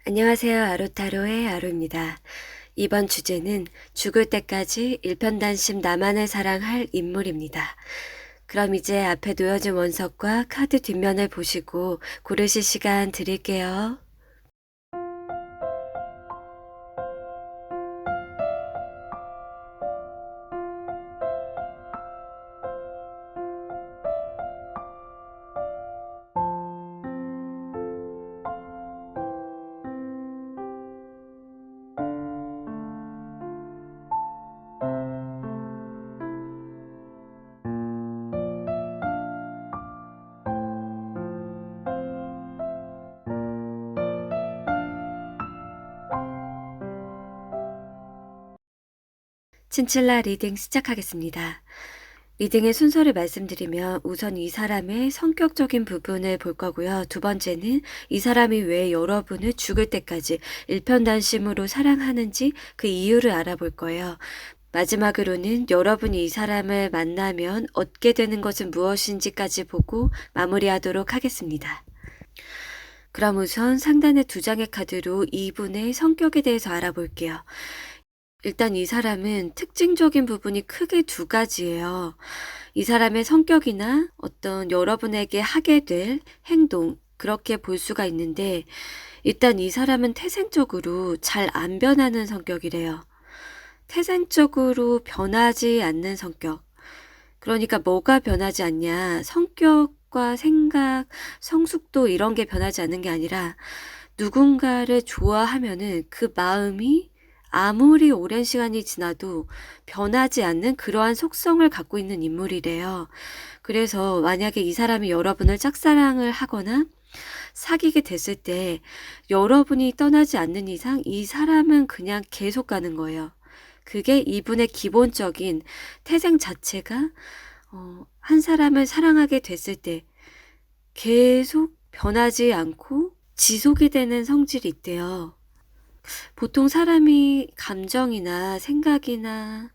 안녕하세요. 아루타로의 아루입니다. 이번 주제는 죽을 때까지 일편단심 나만을 사랑할 인물입니다. 그럼 이제 앞에 놓여진 원석과 카드 뒷면을 보시고 고르실 시간 드릴게요. 친칠라 리딩 시작하겠습니다. 리딩의 순서를 말씀드리면 우선 이 사람의 성격적인 부분을 볼 거고요. 두 번째는 이 사람이 왜 여러분을 죽을 때까지 일편단심으로 사랑하는지 그 이유를 알아볼 거예요. 마지막으로는 여러분이 이 사람을 만나면 얻게 되는 것은 무엇인지까지 보고 마무리하도록 하겠습니다. 그럼 우선 상단의 두 장의 카드로 이분의 성격에 대해서 알아볼게요. 일단 이 사람은 특징적인 부분이 크게 두 가지예요. 이 사람의 성격이나 어떤 여러분에게 하게 될 행동, 그렇게 볼 수가 있는데, 일단 이 사람은 태생적으로 잘 안 변하는 성격이래요. 태생적으로 변하지 않는 성격. 그러니까 뭐가 변하지 않냐? 성격과 생각, 성숙도 이런 게 변하지 않는 게 아니라 누군가를 좋아하면은 그 마음이 아무리 오랜 시간이 지나도 변하지 않는 그러한 속성을 갖고 있는 인물이래요. 그래서 만약에 이 사람이 여러분을 짝사랑을 하거나 사귀게 됐을 때 여러분이 떠나지 않는 이상 이 사람은 그냥 계속 가는 거예요. 그게 이분의 기본적인 태생 자체가 한 사람을 사랑하게 됐을 때 계속 변하지 않고 지속이 되는 성질이 있대요. 보통 사람이 감정이나 생각이나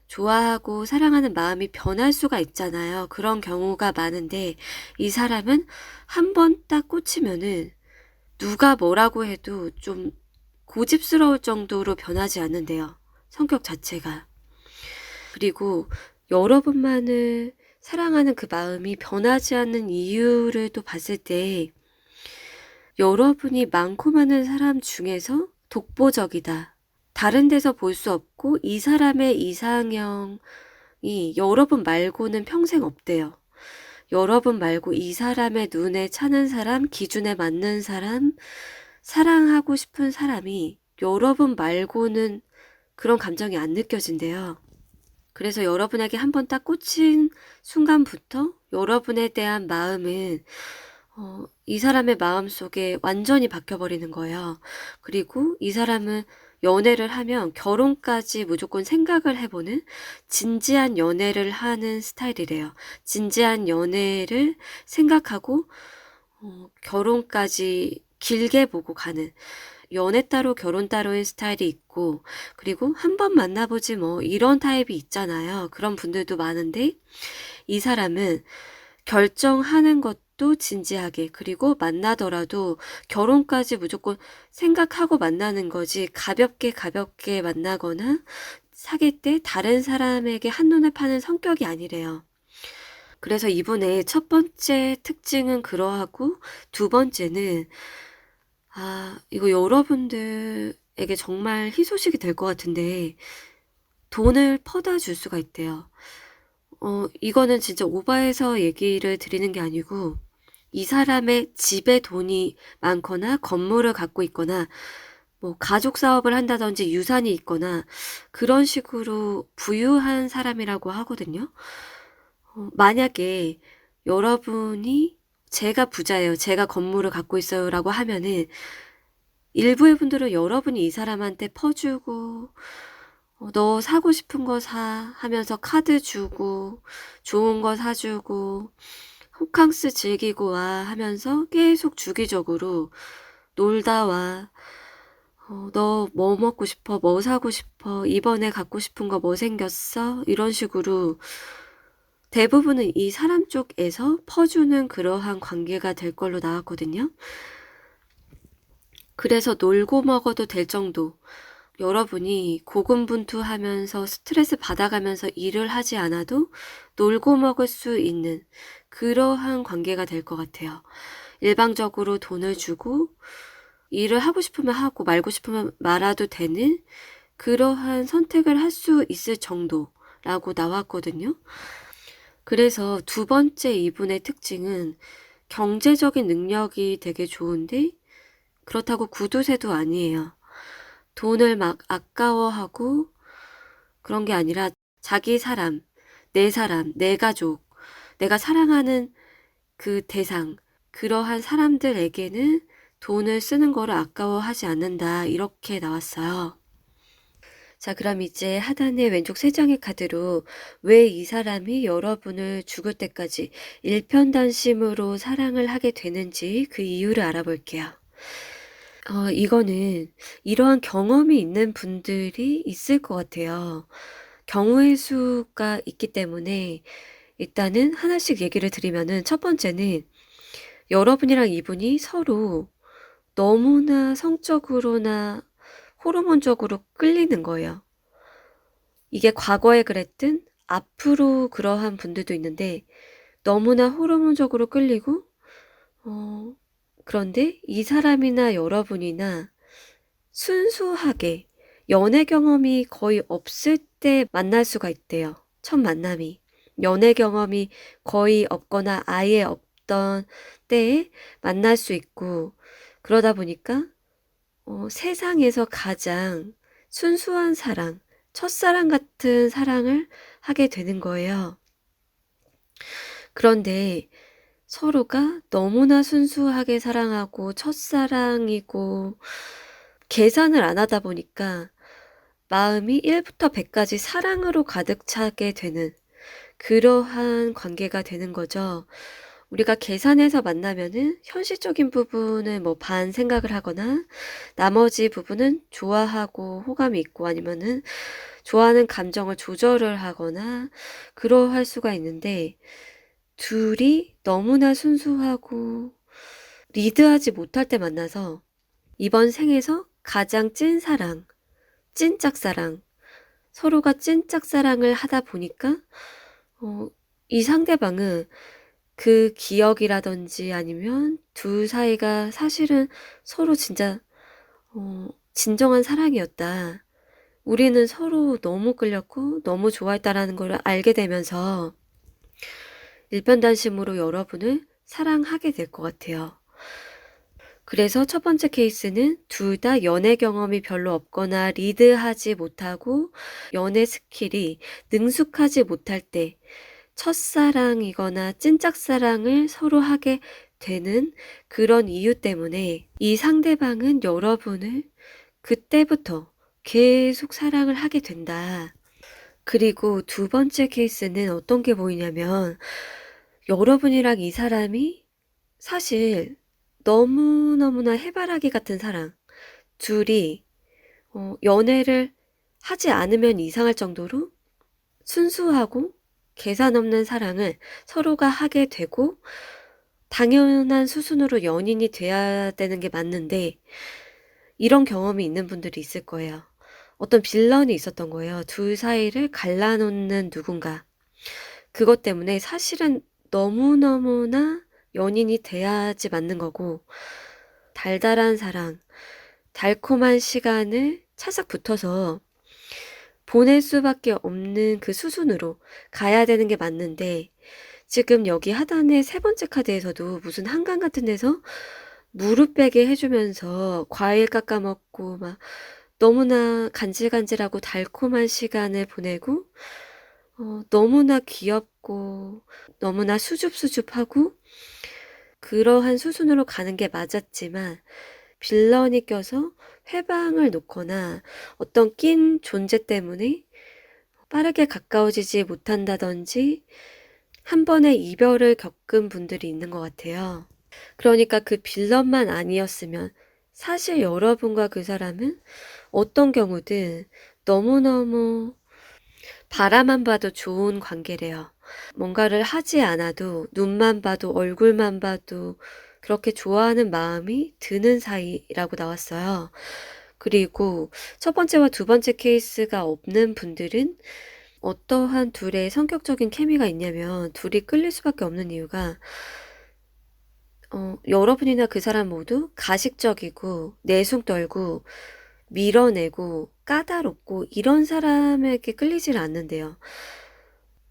좋아하고 사랑하는 마음이 변할 수가 있잖아요. 그런 경우가 많은데 이 사람은 한 번 딱 꽂히면은 누가 뭐라고 해도 좀 고집스러울 정도로 변하지 않는데요. 성격 자체가. 그리고 여러분만을 사랑하는 그 마음이 변하지 않는 이유를 또 봤을 때 여러분이 많고 많은 사람 중에서 독보적이다. 다른 데서 볼 수 없고 이 사람의 이상형이 여러분 말고는 평생 없대요. 여러분 말고 이 사람의 눈에 차는 사람, 기준에 맞는 사람, 사랑하고 싶은 사람이 여러분 말고는 그런 감정이 안 느껴진대요. 그래서 여러분에게 한번 딱 꽂힌 순간부터 여러분에 대한 마음은 이 사람의 마음속에 완전히 박혀버리는 거예요. 그리고 이 사람은 연애를 하면 결혼까지 무조건 생각을 해보는 진지한 연애를 하는 스타일이래요. 진지한 연애를 생각하고 결혼까지 길게 보고 가는 연애 따로 결혼 따로인 스타일이 있고 그리고 한 번 만나보지 뭐 이런 타입이 있잖아요. 그런 분들도 많은데 이 사람은 결정하는 것도 진지하게 그리고 만나더라도 결혼까지 무조건 생각하고 만나는 거지 가볍게 만나거나 사귈 때 다른 사람에게 한눈에 파는 성격이 아니래요. 그래서 이분의 첫 번째 특징은 그러하고 두 번째는 이거 여러분들에게 정말 희소식이 될 것 같은데 돈을 퍼다 줄 수가 있대요. 이거는 진짜 오바해서 얘기를 드리는 게 아니고 이 사람의 집에 돈이 많거나 건물을 갖고 있거나 뭐 가족 사업을 한다든지 유산이 있거나 그런 식으로 부유한 사람이라고 하거든요. 만약에 여러분이 제가 부자예요. 제가 건물을 갖고 있어요. 라고 하면은 일부의 분들은 여러분이 이 사람한테 퍼주고 너 사고 싶은 거 사 하면서 카드 주고 좋은 거 사주고 호캉스 즐기고 와 하면서 계속 주기적으로 놀다 와. 너 뭐 먹고 싶어? 뭐 사고 싶어? 이번에 갖고 싶은 거 뭐 생겼어? 이런 식으로 대부분은 이 사람 쪽에서 퍼주는 그러한 관계가 될 걸로 나왔거든요. 그래서 놀고 먹어도 될 정도, 여러분이 고군분투하면서 스트레스 받아가면서 일을 하지 않아도 놀고 먹을 수 있는 그러한 관계가 될 것 같아요. 일방적으로 돈을 주고 일을 하고 싶으면 하고 말고 싶으면 말아도 되는 그러한 선택을 할 수 있을 정도라고 나왔거든요. 그래서 두 번째 이분의 특징은 경제적인 능력이 되게 좋은데 그렇다고 구두쇠도 아니에요. 돈을 막 아까워하고 그런 게 아니라 자기 사람, 내 가족, 내가 사랑하는 그 대상, 그러한 사람들에게는 돈을 쓰는 거를 아까워하지 않는다. 이렇게 나왔어요. 자, 그럼 이제 하단의 왼쪽 세 장의 카드로 왜 이 사람이 여러분을 죽을 때까지 일편단심으로 사랑을 하게 되는지 그 이유를 알아볼게요. 이거는 이러한 경험이 있는 분들이 있을 것 같아요. 경우의 수가 있기 때문에 일단은 하나씩 얘기를 드리면은 첫 번째는 여러분이랑 이분이 서로 너무나 성적으로나 호르몬적으로 끌리는 거예요. 이게 과거에 그랬든 앞으로 그러한 분들도 있는데 너무나 호르몬적으로 끌리고 그런데 이 사람이나 여러분이나 순수하게 연애 경험이 거의 없을 때 만날 수가 있대요. 첫 만남이. 연애 경험이 거의 없거나 아예 없던 때에 만날 수 있고 그러다 보니까 세상에서 가장 순수한 사랑, 첫사랑 같은 사랑을 하게 되는 거예요. 그런데 서로가 너무나 순수하게 사랑하고 첫사랑이고 계산을 안 하다 보니까 마음이 1부터 100까지 사랑으로 가득 차게 되는 그러한 관계가 되는 거죠. 우리가 계산해서 만나면은 현실적인 부분은 뭐 반 생각을 하거나 나머지 부분은 좋아하고 호감이 있고 아니면은 좋아하는 감정을 조절을 하거나 그러할 수가 있는데 둘이 너무나 순수하고 리드하지 못할 때 만나서 이번 생에서 가장 찐 사랑, 찐 짝사랑, 서로가 찐 짝사랑을 하다 보니까 이 상대방은 그 기억이라든지 아니면 둘 사이가 사실은 서로 진짜 진정한 사랑이었다. 우리는 서로 너무 끌렸고 너무 좋아했다라는 걸 알게 되면서 일편단심으로 여러분을 사랑하게 될 것 같아요. 그래서 첫 번째 케이스는 둘 다 연애 경험이 별로 없거나 리드하지 못하고 연애 스킬이 능숙하지 못할 때 첫사랑이거나 찐짝사랑을 서로 하게 되는 그런 이유 때문에 이 상대방은 여러분을 그때부터 계속 사랑을 하게 된다. 그리고 두 번째 케이스는 어떤 게 보이냐면 여러분이랑 이 사람이 사실 너무너무나 해바라기 같은 사랑, 둘이 연애를 하지 않으면 이상할 정도로 순수하고 계산 없는 사랑을 서로가 하게 되고 당연한 수순으로 연인이 돼야 되는 게 맞는데 이런 경험이 있는 분들이 있을 거예요. 어떤 빌런이 있었던 거예요. 둘 사이를 갈라놓는 누군가. 그것 때문에 사실은 너무너무나 연인이 돼야지 맞는 거고 달달한 사랑, 달콤한 시간을 찰싹 붙어서 보낼 수밖에 없는 그 수순으로 가야 되는 게 맞는데 지금 여기 하단의 세 번째 카드에서도 무슨 한강 같은 데서 무릎 베게 해주면서 과일 깎아 먹고 막 너무나 간질간질하고 달콤한 시간을 보내고 너무나 귀엽고 너무나 수줍수줍하고 그러한 수순으로 가는 게 맞았지만 빌런이 껴서 회방을 놓거나 어떤 낀 존재 때문에 빠르게 가까워지지 못한다든지 한 번의 이별을 겪은 분들이 있는 것 같아요. 그러니까 그 빌런만 아니었으면 사실 여러분과 그 사람은 어떤 경우든 너무너무 바라만 봐도 좋은 관계래요. 뭔가를 하지 않아도 눈만 봐도 얼굴만 봐도 그렇게 좋아하는 마음이 드는 사이라고 나왔어요. 그리고 첫 번째와 두 번째 케이스가 없는 분들은 어떠한 둘의 성격적인 케미가 있냐면 둘이 끌릴 수밖에 없는 이유가 여러분이나 그 사람 모두 가식적이고 내숭 떨고 밀어내고 까다롭고 이런 사람에게 끌리질 않는데요.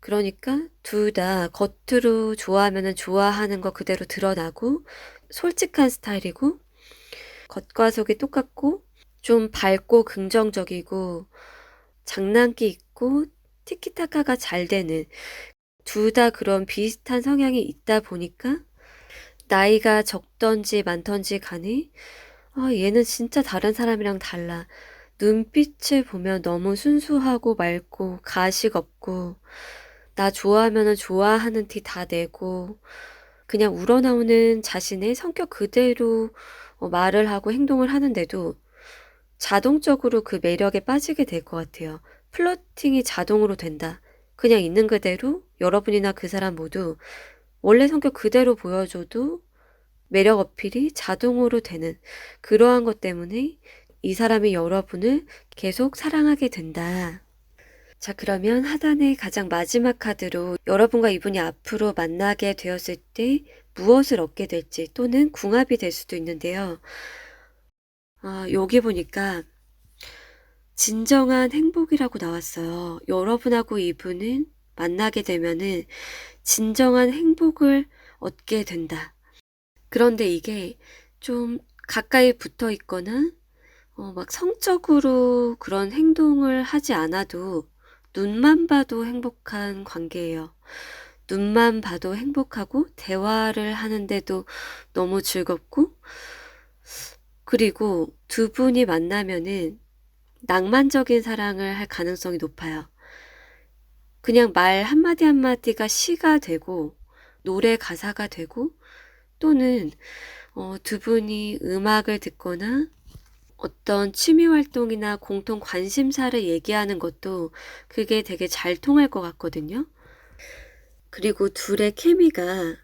그러니까 둘 다 겉으로 좋아하면은 좋아하는 거 그대로 드러나고 솔직한 스타일이고 겉과 속이 똑같고 좀 밝고 긍정적이고 장난기 있고 티키타카가 잘 되는 둘 다 그런 비슷한 성향이 있다 보니까 나이가 적던지 많던지 간에 얘는 진짜 다른 사람이랑 달라. 눈빛을 보면 너무 순수하고 맑고 가식 없고 나 좋아하면은 좋아하는 티 다 내고 그냥 우러나오는 자신의 성격 그대로 말을 하고 행동을 하는데도 자동적으로 그 매력에 빠지게 될 것 같아요. 플러팅이 자동으로 된다. 그냥 있는 그대로 여러분이나 그 사람 모두 원래 성격 그대로 보여줘도 매력 어필이 자동으로 되는 그러한 것 때문에 이 사람이 여러분을 계속 사랑하게 된다. 자, 그러면 하단의 가장 마지막 카드로 여러분과 이분이 앞으로 만나게 되었을 때 무엇을 얻게 될지 또는 궁합이 될 수도 있는데요. 여기 보니까 진정한 행복이라고 나왔어요. 여러분하고 이분은 만나게 되면은 진정한 행복을 얻게 된다. 그런데 이게 좀 가까이 붙어 있거나 막 성적으로 그런 행동을 하지 않아도 눈만 봐도 행복한 관계예요. 눈만 봐도 행복하고 대화를 하는데도 너무 즐겁고 그리고 두 분이 만나면은 낭만적인 사랑을 할 가능성이 높아요. 그냥 말 한마디 한마디가 시가 되고 노래 가사가 되고 또는 두 분이 음악을 듣거나 어떤 취미 활동이나 공통 관심사를 얘기하는 것도 그게 되게 잘 통할 것 같거든요. 그리고 둘의 케미가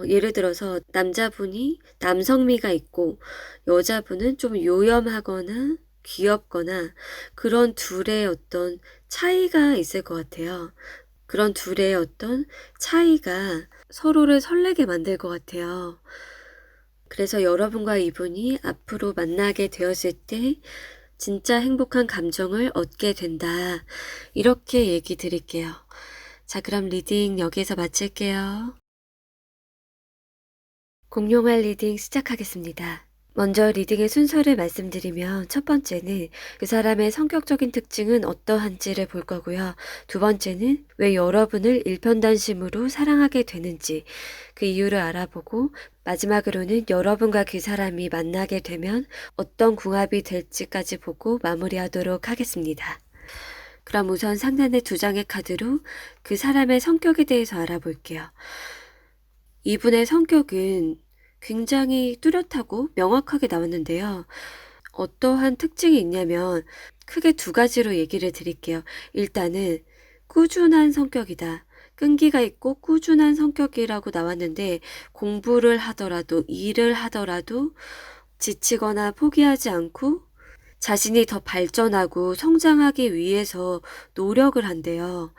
예를 들어서 남자분이 남성미가 있고 여자분은 좀 요염하거나 귀엽거나 그런 둘의 어떤 차이가 있을 것 같아요. 그런 둘의 어떤 차이가 서로를 설레게 만들 것 같아요. 그래서 여러분과 이분이 앞으로 만나게 되었을 때 진짜 행복한 감정을 얻게 된다. 이렇게 얘기 드릴게요. 자, 그럼 리딩 여기에서 마칠게요. 공룡할 리딩 시작하겠습니다. 먼저 리딩의 순서를 말씀드리면 첫 번째는 그 사람의 성격적인 특징은 어떠한지를 볼 거고요. 두 번째는 왜 여러분을 일편단심으로 사랑하게 되는지 그 이유를 알아보고 마지막으로는 여러분과 그 사람이 만나게 되면 어떤 궁합이 될지까지 보고 마무리하도록 하겠습니다. 그럼 우선 상단의 두 장의 카드로 그 사람의 성격에 대해서 알아볼게요. 이분의 성격은 굉장히 뚜렷하고 명확하게 나왔는데요. 어떠한 특징이 있냐면 크게 두 가지로 얘기를 드릴게요. 일단은 꾸준한 성격이다. 끈기가 있고 꾸준한 성격이라고 나왔는데 공부를 하더라도 일을 하더라도 지치거나 포기하지 않고 자신이 더 발전하고 성장하기 위해서 노력을 한대요.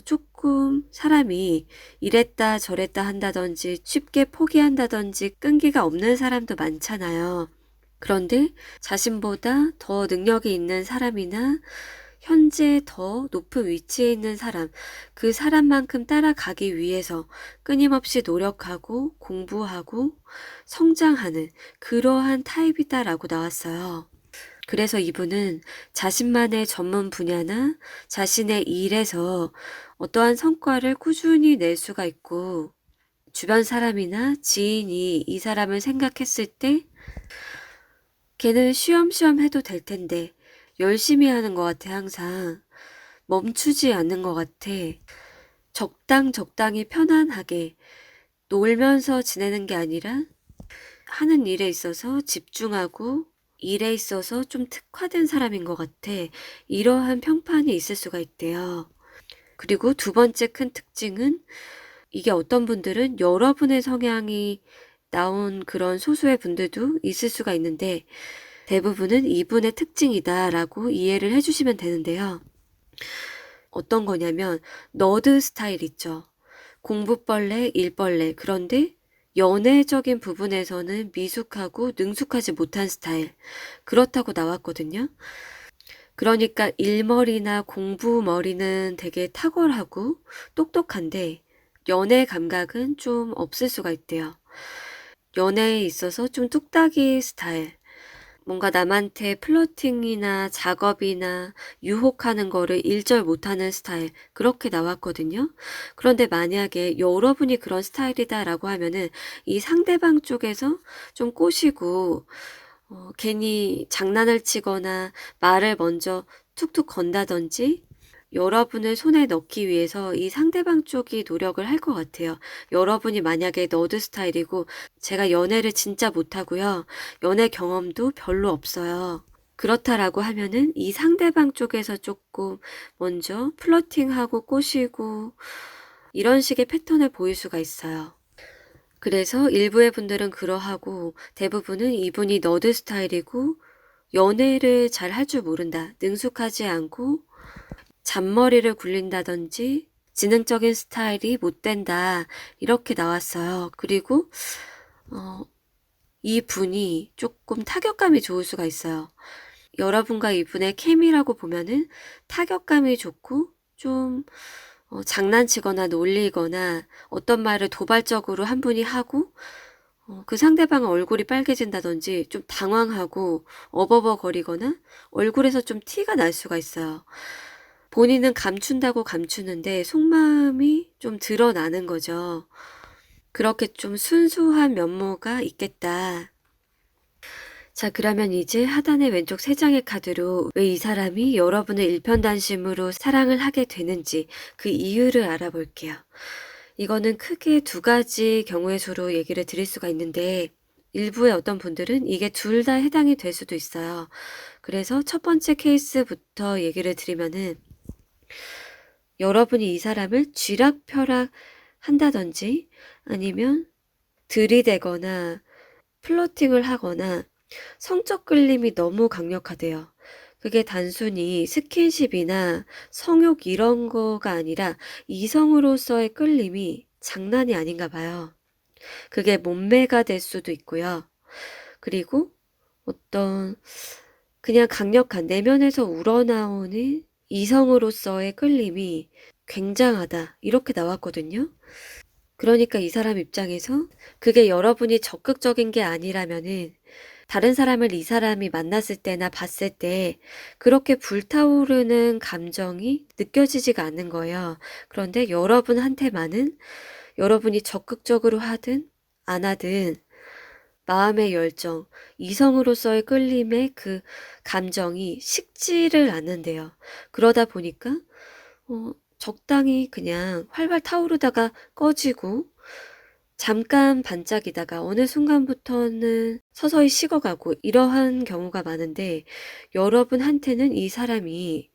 조금 사람이 이랬다 저랬다 한다든지 쉽게 포기한다든지 끈기가 없는 사람도 많잖아요. 그런데 자신보다 더 능력이 있는 사람이나 현재 더 높은 위치에 있는 사람, 그 사람만큼 따라가기 위해서 끊임없이 노력하고 공부하고 성장하는 그러한 타입이다라고 나왔어요. 그래서 이분은 자신만의 전문 분야나 자신의 일에서 어떠한 성과를 꾸준히 낼 수가 있고 주변 사람이나 지인이 이 사람을 생각했을 때 걔는 쉬엄쉬엄 해도 될 텐데 열심히 하는 것 같아 항상. 멈추지 않는 것 같아. 적당히 편안하게 놀면서 지내는 게 아니라 하는 일에 있어서 집중하고 일에 있어서 좀 특화된 사람인 것 같아. 이러한 평판이 있을 수가 있대요. 그리고 두 번째 큰 특징은 이게 어떤 분들은 여러분의 성향이 나온 그런 소수의 분들도 있을 수가 있는데 대부분은 이분의 특징이다라고 이해를 해주시면 되는데요. 어떤 거냐면 너드 스타일 있죠. 공부벌레, 일벌레. 그런데 연애적인 부분에서는 미숙하고 능숙하지 못한 스타일. 그렇다고 나왔거든요. 그러니까 일머리나 공부머리는 되게 탁월하고 똑똑한데 연애 감각은 좀 없을 수가 있대요. 연애에 있어서 좀 뚝딱이 스타일. 뭔가 남한테 플러팅이나 작업이나 유혹하는 거를 일절 못하는 스타일. 그렇게 나왔거든요. 그런데 만약에 여러분이 그런 스타일이다라고 하면은 이 상대방 쪽에서 좀 꼬시고 괜히 장난을 치거나 말을 먼저 툭툭 건다든지 여러분을 손에 넣기 위해서 이 상대방 쪽이 노력을 할 것 같아요. 여러분이 만약에 너드 스타일이고 제가 연애를 진짜 못하고요. 연애 경험도 별로 없어요. 그렇다라고 하면은 이 상대방 쪽에서 조금 먼저 플러팅하고 꼬시고 이런 식의 패턴을 보일 수가 있어요. 그래서 일부의 분들은 그러하고 대부분은 이분이 너드 스타일이고 연애를 잘 할 줄 모른다. 능숙하지 않고 잔머리를 굴린다든지 지능적인 스타일이 못 된다. 이렇게 나왔어요. 그리고 이 분이 조금 타격감이 좋을 수가 있어요. 여러분과 이분의 케미라고 보면은 타격감이 좋고 좀 장난치거나 놀리거나 어떤 말을 도발적으로 한 분이 하고 그 상대방의 얼굴이 빨개진다든지 좀 당황하고 어버버거리거나 얼굴에서 좀 티가 날 수가 있어요. 본인은 감춘다고 감추는데 속마음이 좀 드러나는 거죠. 그렇게 좀 순수한 면모가 있겠다. 자, 그러면 이제 하단의 왼쪽 3장의 카드로 왜 이 사람이 여러분을 일편단심으로 사랑을 하게 되는지 그 이유를 알아볼게요. 이거는 크게 2가지 경우의 수로 얘기를 드릴 수가 있는데 일부의 어떤 분들은 이게 둘 다 해당이 될 수도 있어요. 그래서 첫 번째 케이스부터 얘기를 드리면은 여러분이 이 사람을 쥐락펴락 한다든지 아니면 들이대거나 플러팅을 하거나 성적 끌림이 너무 강력하대요. 그게 단순히 스킨십이나 성욕 이런 거가 아니라 이성으로서의 끌림이 장난이 아닌가 봐요. 그게 몸매가 될 수도 있고요. 그리고 어떤 그냥 강력한 내면에서 우러나오는 이성으로서의 끌림이 굉장하다. 이렇게 나왔거든요. 그러니까 이 사람 입장에서 그게 여러분이 적극적인 게 아니라면은 다른 사람을 이 사람이 만났을 때나 봤을 때 그렇게 불타오르는 감정이 느껴지지가 않는 거예요. 그런데 여러분한테만은 여러분이 적극적으로 하든 안 하든 마음의 열정, 이성으로서의 끌림의 그 감정이 식지를 않는데요. 그러다 보니까 적당히 그냥 활활 타오르다가 꺼지고 잠깐 반짝이다가 어느 순간부터는 서서히 식어가고 이러한 경우가 많은데 여러분한테는 이 사람이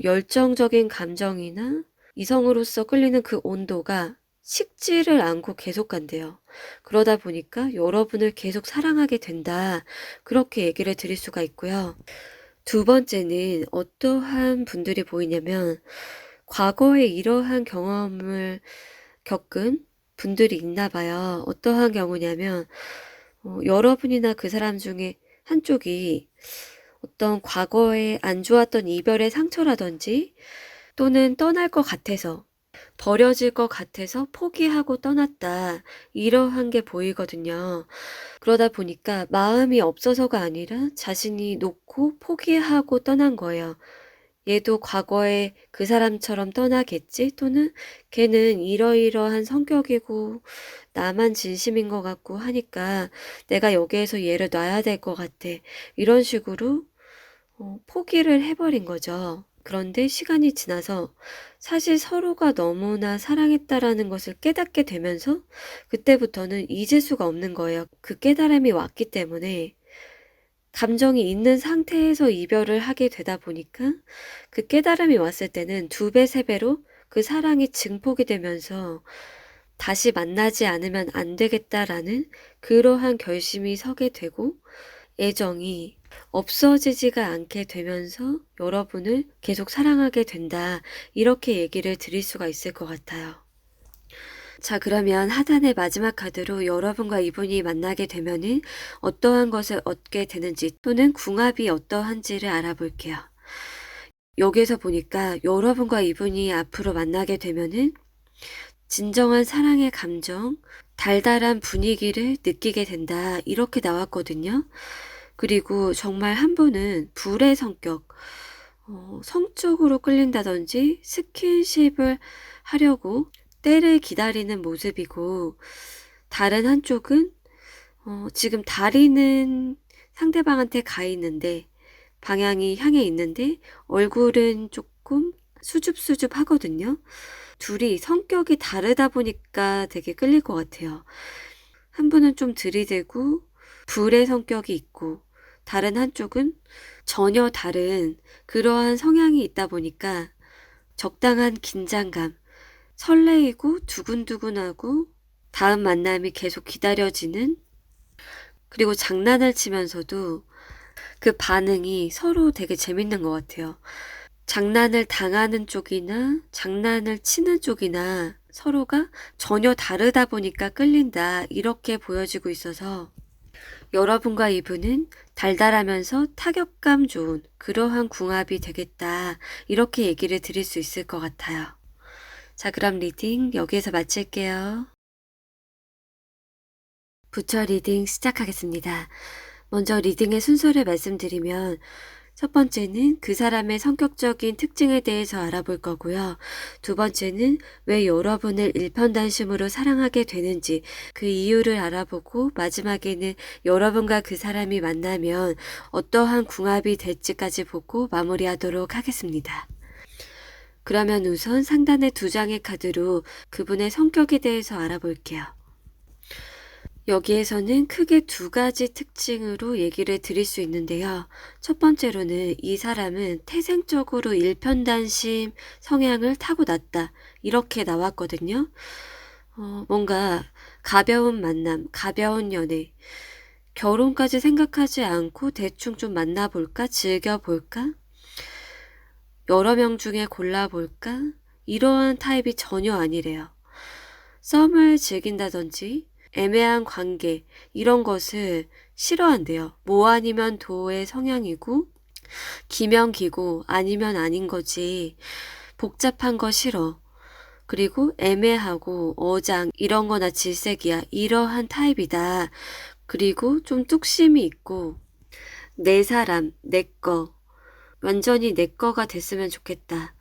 열정적인 감정이나 이성으로서 끌리는 그 온도가 식지를 않고 계속 간대요. 그러다 보니까 여러분을 계속 사랑하게 된다. 그렇게 얘기를 드릴 수가 있고요. 2번째는 어떠한 분들이 보이냐면 과거에 이러한 경험을 겪은 분들이 있나 봐요. 어떠한 경우냐면 여러분이나 그 사람 중에 한쪽이 어떤 과거에 안 좋았던 이별의 상처라든지 또는 떠날 것 같아서 버려질 것 같아서 포기하고 떠났다. 이러한 게 보이거든요. 그러다 보니까 마음이 없어서가 아니라 자신이 놓고 포기하고 떠난 거예요. 얘도 과거에 그 사람처럼 떠나겠지? 또는 걔는 이러이러한 성격이고 나만 진심인 것 같고 하니까 내가 여기에서 얘를 놔야 될 것 같아. 이런 식으로 포기를 해버린 거죠. 그런데 시간이 지나서 사실 서로가 너무나 사랑했다라는 것을 깨닫게 되면서 그때부터는 잊을 수가 없는 거예요. 그 깨달음이 왔기 때문에 감정이 있는 상태에서 이별을 하게 되다 보니까 그 깨달음이 왔을 때는 2배, 3배로 그 사랑이 증폭이 되면서 다시 만나지 않으면 안 되겠다라는 그러한 결심이 서게 되고 애정이 없어지지가 않게 되면서 여러분을 계속 사랑하게 된다. 이렇게 얘기를 드릴 수가 있을 것 같아요. 자, 그러면 하단의 마지막 카드로 여러분과 이분이 만나게 되면은 어떠한 것을 얻게 되는지 또는 궁합이 어떠한지를 알아볼게요. 여기에서 보니까 여러분과 이분이 앞으로 만나게 되면은 진정한 사랑의 감정, 달달한 분위기를 느끼게 된다. 이렇게 나왔거든요. 그리고 정말 한 분은 불의 성격, 성적으로 끌린다든지 스킨십을 하려고 때를 기다리는 모습이고, 다른 한쪽은 지금 다리는 상대방한테 가 있는데 방향이 향해 있는데 얼굴은 조금 수줍수줍 하거든요. 둘이 성격이 다르다 보니까 되게 끌릴 것 같아요. 한 분은 좀 들이대고 불의 성격이 있고 다른 한쪽은 전혀 다른 그러한 성향이 있다 보니까 적당한 긴장감, 설레이고 두근두근하고 다음 만남이 계속 기다려지는, 그리고 장난을 치면서도 그 반응이 서로 되게 재밌는 것 같아요. 장난을 당하는 쪽이나 장난을 치는 쪽이나 서로가 전혀 다르다 보니까 끌린다. 이렇게 보여지고 있어서 여러분과 이분은 달달하면서 타격감 좋은 그러한 궁합이 되겠다. 이렇게 얘기를 드릴 수 있을 것 같아요. 자, 그럼 리딩 여기에서 마칠게요. 부처 리딩 시작하겠습니다. 먼저 리딩의 순서를 말씀드리면 첫 번째는 그 사람의 성격적인 특징에 대해서 알아볼 거고요. 두 번째는 왜 여러분을 일편단심으로 사랑하게 되는지 그 이유를 알아보고 마지막에는 여러분과 그 사람이 만나면 어떠한 궁합이 될지까지 보고 마무리하도록 하겠습니다. 그러면 우선 상단의 두 장의 카드로 그분의 성격에 대해서 알아볼게요. 여기에서는 크게 두 가지 특징으로 얘기를 드릴 수 있는데요. 첫 번째로는 이 사람은 태생적으로 일편단심 성향을 타고났다. 이렇게 나왔거든요. 뭔가 가벼운 만남, 가벼운 연애, 결혼까지 생각하지 않고 대충 좀 만나볼까, 즐겨볼까, 여러 명 중에 골라볼까, 이러한 타입이 전혀 아니래요. 썸을 즐긴다든지 애매한 관계 이런 것을 싫어한대요. 뭐 아니면 도의 성향이고 기면 기고 아니면 아닌 거지. 복잡한 거 싫어. 그리고 애매하고 어장 이런 거나 질색이야. 이러한 타입이다. 그리고 좀 뚝심이 있고 내 사람, 내 거. 완전히 내 거가 됐으면 좋겠다.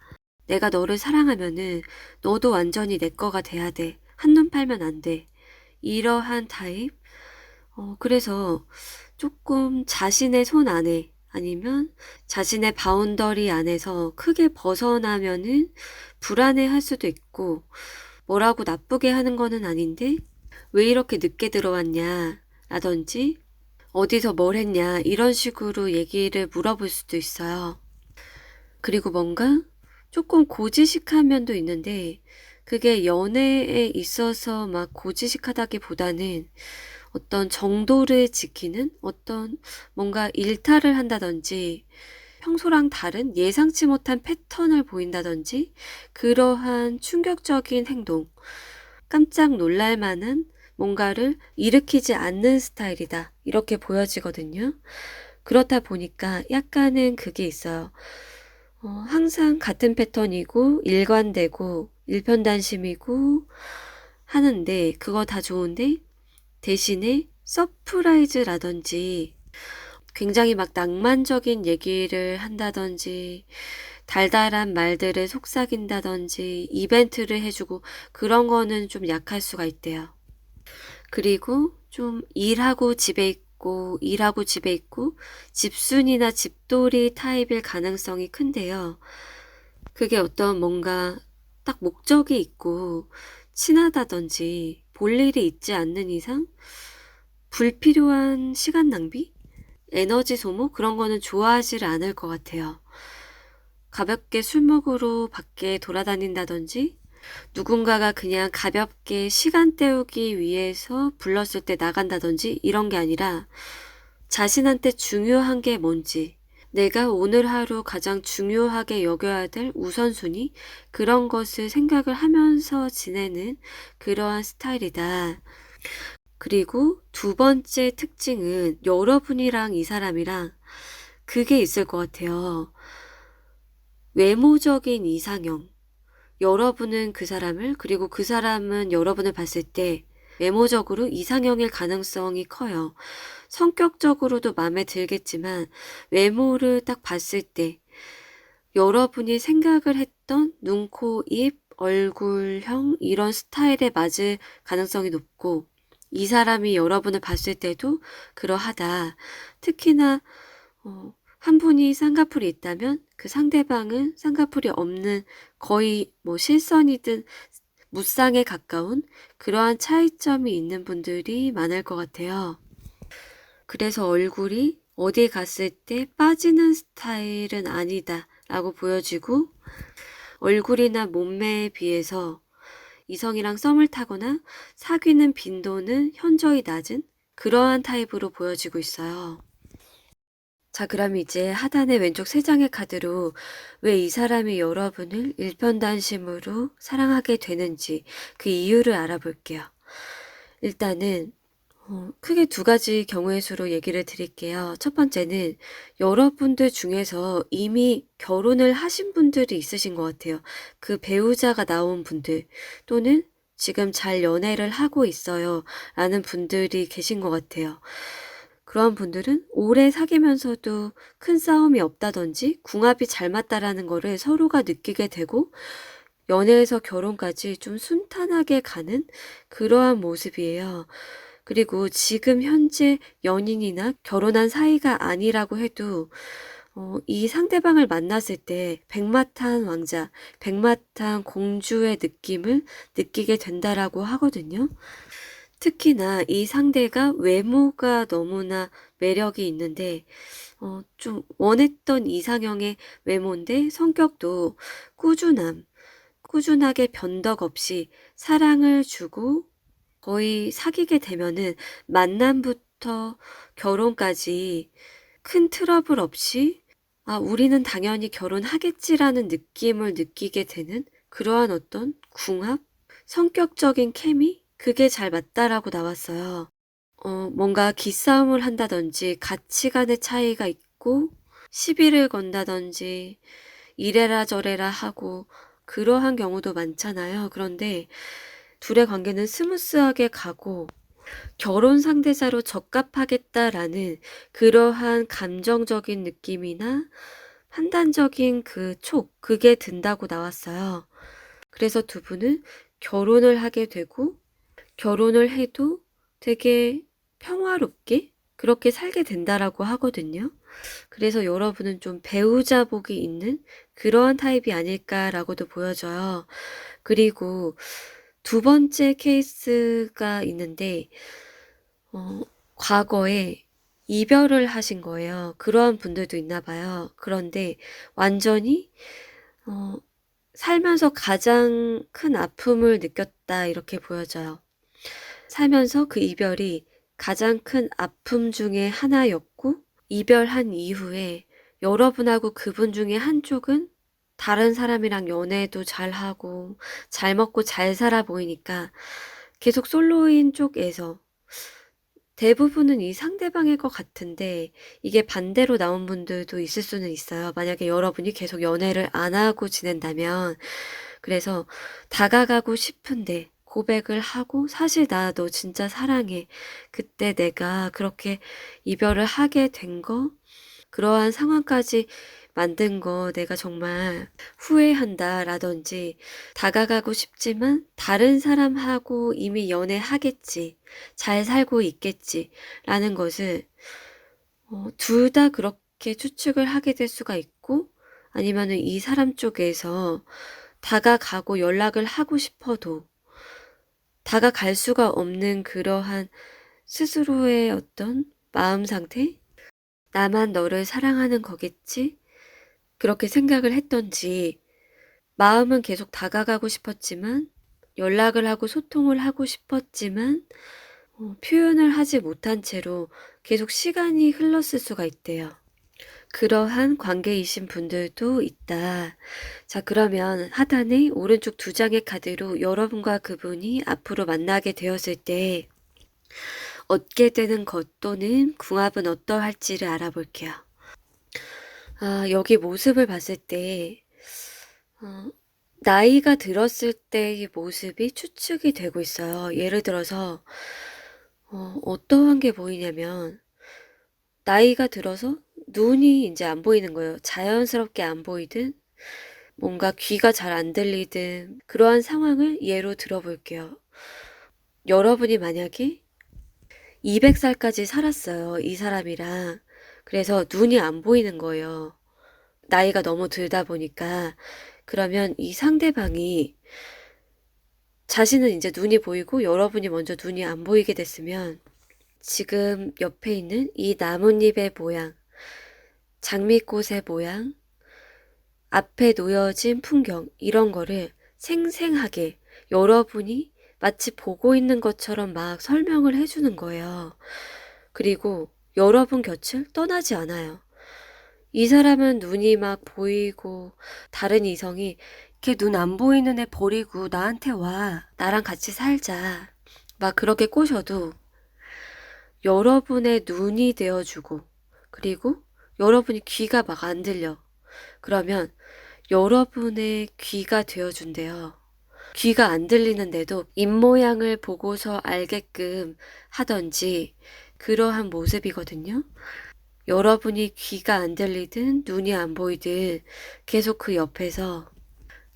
내가 너를 사랑하면은 너도 완전히 내 거가 돼야 돼. 한눈 팔면 안 돼. 이러한 타입? 그래서 조금 자신의 손 안에 아니면 자신의 바운더리 안에서 크게 벗어나면은 불안해할 수도 있고 뭐라고 나쁘게 하는 거는 아닌데 왜 이렇게 늦게 들어왔냐 라든지 어디서 뭘 했냐 이런 식으로 얘기를 물어볼 수도 있어요. 그리고 뭔가 조금 고지식한 면도 있는데 그게 연애에 있어서 막 고지식하다기보다는 어떤 정도를 지키는 어떤 뭔가 일탈을 한다든지 평소랑 다른 예상치 못한 패턴을 보인다든지 그러한 충격적인 행동, 깜짝 놀랄 만한 뭔가를 일으키지 않는 스타일이다. 이렇게 보여지거든요. 그렇다 보니까 약간은 그게 있어요. 항상 같은 패턴이고 일관되고 일편단심이고 하는데 그거 다 좋은데 대신에 서프라이즈라든지 굉장히 막 낭만적인 얘기를 한다든지 달달한 말들을 속삭인다든지 이벤트를 해주고 그런 거는 좀 약할 수가 있대요. 그리고 좀 일하고 집에 있고 일하고 집에 있고 집순이나 집돌이 타입일 가능성이 큰데요. 그게 어떤 뭔가 딱 목적이 있고 친하다든지 볼 일이 있지 않는 이상 불필요한 시간 낭비? 에너지 소모? 그런 거는 좋아하지 않을 것 같아요. 가볍게 술 먹으러 밖에 돌아다닌다든지 누군가가 그냥 가볍게 시간 때우기 위해서 불렀을 때 나간다든지 이런 게 아니라 자신한테 중요한 게 뭔지, 내가 오늘 하루 가장 중요하게 여겨야 될 우선순위, 그런 것을 생각을 하면서 지내는 그러한 스타일이다. 그리고 두 번째 특징은 여러분이랑 이 사람이랑 그게 있을 것 같아요. 외모적인 이상형. 여러분은 그 사람을, 그리고 그 사람은 여러분을 봤을 때 외모적으로 이상형일 가능성이 커요. 성격적으로도 마음에 들겠지만 외모를 딱 봤을 때 여러분이 생각을 했던 눈, 코, 입, 얼굴형 이런 스타일에 맞을 가능성이 높고, 이 사람이 여러분을 봤을 때도 그러하다. 특히나 한 분이 쌍꺼풀이 있다면 그 상대방은 쌍꺼풀이 없는, 거의 뭐 실선이든 무쌍에 가까운 그러한 차이점이 있는 분들이 많을 것 같아요. 그래서 얼굴이 어디 갔을 때 빠지는 스타일은 아니다 라고 보여지고, 얼굴이나 몸매에 비해서 이성이랑 썸을 타거나 사귀는 빈도는 현저히 낮은 그러한 타입으로 보여지고 있어요. 자, 그럼 이제 하단의 왼쪽 세 장의 카드로 왜 이 사람이 여러분을 일편단심으로 사랑하게 되는지 그 이유를 알아볼게요. 일단은 크게 두 가지 경우의 수로 얘기를 드릴게요. 첫 번째는 여러분들 중에서 이미 결혼을 하신 분들이 있으신 것 같아요. 그 배우자가 나온 분들, 또는 지금 잘 연애를 하고 있어요 라는 분들이 계신 것 같아요. 그런 분들은 오래 사귀면서도 큰 싸움이 없다든지 궁합이 잘 맞다라는 거를 서로가 느끼게 되고, 연애에서 결혼까지 좀 순탄하게 가는 그러한 모습이에요. 그리고 지금 현재 연인이나 결혼한 사이가 아니라고 해도 이 상대방을 만났을 때 백마탄 왕자, 백마탄 공주의 느낌을 느끼게 된다라고 하거든요. 특히나 이 상대가 외모가 너무나 매력이 있는데, 좀 원했던 이상형의 외모인데 성격도 꾸준하게 변덕 없이 사랑을 주고, 거의 사귀게 되면은 만남부터 결혼까지 큰 트러블 없이, 아, 우리는 당연히 결혼하겠지라는 느낌을 느끼게 되는 그러한 어떤 궁합? 성격적인 케미? 그게 잘 맞다라고 나왔어요. 뭔가 기싸움을 한다든지 가치관의 차이가 있고 시비를 건다든지 이래라 저래라 하고 그러한 경우도 많잖아요. 그런데 둘의 관계는 스무스하게 가고 결혼 상대자로 적합하겠다라는 그러한 감정적인 느낌이나 판단적인 그게 든다고 나왔어요. 그래서 두 분은 결혼을 하게 되고, 결혼을 해도 되게 평화롭게 그렇게 살게 된다라고 하거든요. 그래서 여러분은 좀 배우자복이 있는 그러한 타입이 아닐까라고도 보여져요. 그리고 두 번째 케이스가 있는데, 과거에 이별을 하신 거예요. 그러한 분들도 있나 봐요. 그런데 완전히 어, 살면서 가장 큰 아픔을 느꼈다 이렇게 보여져요. 살면서 그 이별이 가장 큰 아픔 중에 하나였고, 이별한 이후에 여러분하고 그분 중에 한쪽은 다른 사람이랑 연애도 잘하고 잘 먹고 잘 살아 보이니까 계속 솔로인 쪽에서 대부분은 이 상대방일 것 같은데, 이게 반대로 나온 분들도 있을 수는 있어요. 만약에 여러분이 계속 연애를 안 하고 지낸다면. 그래서 다가가고 싶은데 고백을 하고, 사실 나 너 진짜 사랑해. 그때 내가 그렇게 이별을 하게 된 거, 그러한 상황까지 만든 거 내가 정말 후회한다 라든지, 다가가고 싶지만 다른 사람하고 이미 연애하겠지, 잘 살고 있겠지 라는 것을 둘 다 그렇게 추측을 하게 될 수가 있고, 아니면은 이 사람 쪽에서 다가가고 연락을 하고 싶어도 다가갈 수가 없는 그러한 스스로의 어떤 마음 상태? 나만 너를 사랑하는 거겠지? 그렇게 생각을 했던지, 마음은 계속 다가가고 싶었지만, 연락을 하고 소통을 하고 싶었지만, 표현을 하지 못한 채로 계속 시간이 흘렀을 수가 있대요. 그러한 관계이신 분들도 있다. 자, 그러면 하단의 오른쪽 두 장의 카드로 여러분과 그분이 앞으로 만나게 되었을 때 얻게 되는 것 또는 궁합은 어떠할지를 알아볼게요. 여기 모습을 봤을 때 나이가 들었을 때의 모습이 추측이 되고 있어요. 예를 들어서 어떠한 게 보이냐면 나이가 들어서 눈이 이제 안 보이는 거예요. 자연스럽게 안 보이든 뭔가 귀가 잘 안 들리든 그러한 상황을 예로 들어볼게요. 여러분이 만약에 200살까지 살았어요. 이 사람이랑. 그래서 눈이 안 보이는 거예요. 나이가 너무 들다 보니까. 그러면 이 상대방이 자신은 이제 눈이 보이고 여러분이 먼저 눈이 안 보이게 됐으면 지금 옆에 있는 이 나뭇잎의 모양, 장미꽃의 모양, 앞에 놓여진 풍경 이런 거를 생생하게 여러분이 마치 보고 있는 것처럼 막 설명을 해주는 거예요. 그리고 여러분 곁을 떠나지 않아요. 이 사람은 눈이 막 보이고 다른 이성이 걔 눈 안 보이는 애 버리고 나한테 와. 나랑 같이 살자. 막 그렇게 꼬셔도 여러분의 눈이 되어주고 그리고 여러분이 귀가 막 안 들려. 그러면 여러분의 귀가 되어준대요. 귀가 안 들리는데도 입모양을 보고서 알게끔 하던지 그러한 모습이거든요. 여러분이 귀가 안 들리든 눈이 안 보이든 계속 그 옆에서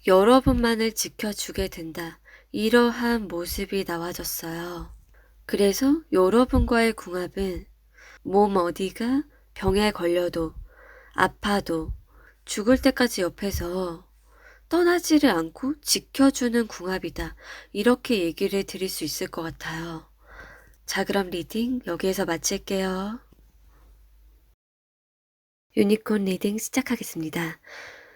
여러분만을 지켜주게 된다. 이러한 모습이 나와졌어요. 그래서 여러분과의 궁합은 몸 어디가 병에 걸려도 아파도 죽을 때까지 옆에서 떠나지를 않고 지켜주는 궁합이다. 이렇게 얘기를 드릴 수 있을 것 같아요. 자, 그럼 리딩 여기에서 마칠게요. 유니콘 리딩 시작하겠습니다.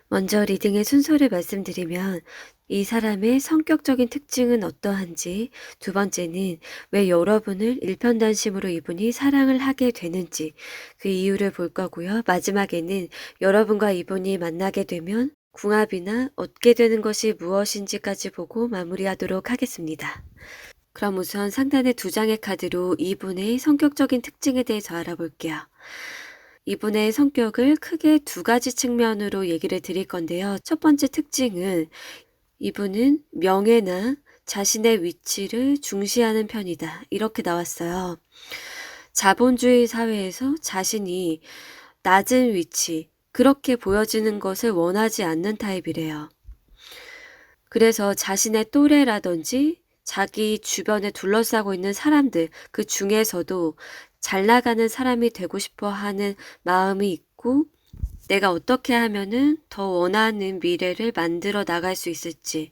먼저 리딩의 순서를 말씀드리면 이 사람의 성격적인 특징은 어떠한지, 두 번째는 왜 여러분을 일편단심으로 이분이 사랑을 하게 되는지 그 이유를 볼 거고요. 마지막에는 여러분과 이분이 만나게 되면 궁합이나 얻게 되는 것이 무엇인지까지 보고 마무리하도록 하겠습니다. 그럼 우선 상단의 두 장의 카드로 이분의 성격적인 특징에 대해서 알아볼게요. 이분의 성격을 크게 두 가지 측면으로 얘기를 드릴 건데요. 첫 번째 특징은 이분은 명예나 자신의 위치를 중시하는 편이다. 이렇게 나왔어요. 자본주의 사회에서 자신이 낮은 위치, 그렇게 보여지는 것을 원하지 않는 타입이래요. 그래서 자신의 또래라든지 자기 주변에 둘러싸고 있는 사람들, 그 중에서도 잘 나가는 사람이 되고 싶어 하는 마음이 있고 내가 어떻게 하면은 더 원하는 미래를 만들어 나갈 수 있을지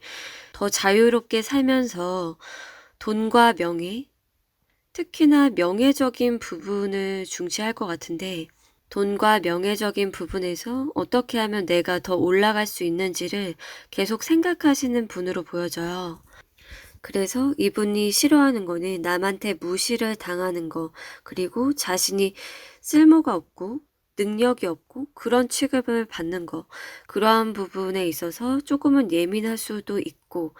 더 자유롭게 살면서 돈과 명예, 특히나 명예적인 부분을 중시할 것 같은데 돈과 명예적인 부분에서 어떻게 하면 내가 더 올라갈 수 있는지를 계속 생각하시는 분으로 보여져요. 그래서 이분이 싫어하는 거는 남한테 무시를 당하는 거, 그리고 자신이 쓸모가 없고 능력이 없고 그런 취급을 받는 거, 그러한 부분에 있어서 조금은 예민할 수도 있고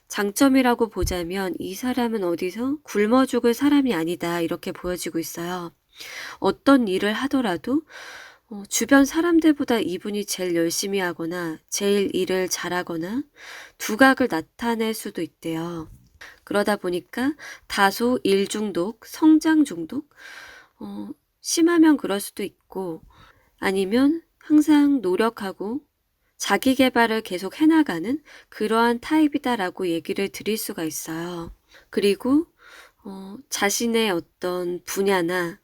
장점이라고 보자면 이 사람은 어디서 굶어 죽을 사람이 아니다 이렇게 보여지고 있어요. 어떤 일을 하더라도 주변 사람들보다 이분이 제일 열심히 하거나 제일 일을 잘하거나 두각을 나타낼 수도 있대요. 그러다 보니까 다소 일 중독, 성장 중독, 심하면 그럴 수도 있고 아니면 항상 노력하고 자기 개발을 계속 해나가는 그러한 타입이다라고 얘기를 드릴 수가 있어요. 그리고 자신의 어떤 분야나